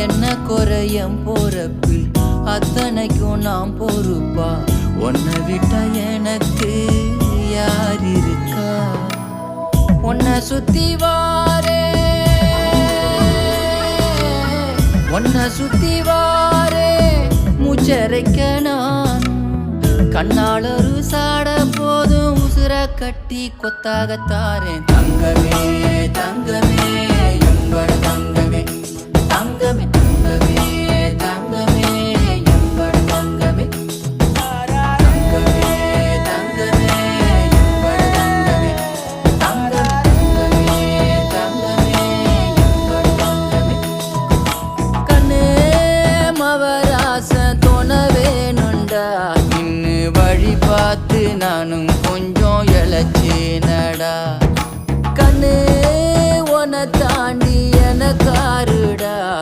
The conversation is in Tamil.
என்ன குறையம் போறப்பில் அத்தனைக்கும் நாம் பொறுப்பா உன்னை விட்ட எனக்கு யார் இருக்கா உன்னை சுத்தி வாரே உன்னை சுத்தி வாரே மூச்சரைக்க நான் கண்ணால் ஒரு சாட போதும் உசுர கட்டி கொத்தாகத்தாரேன் தங்கமே தங்கமே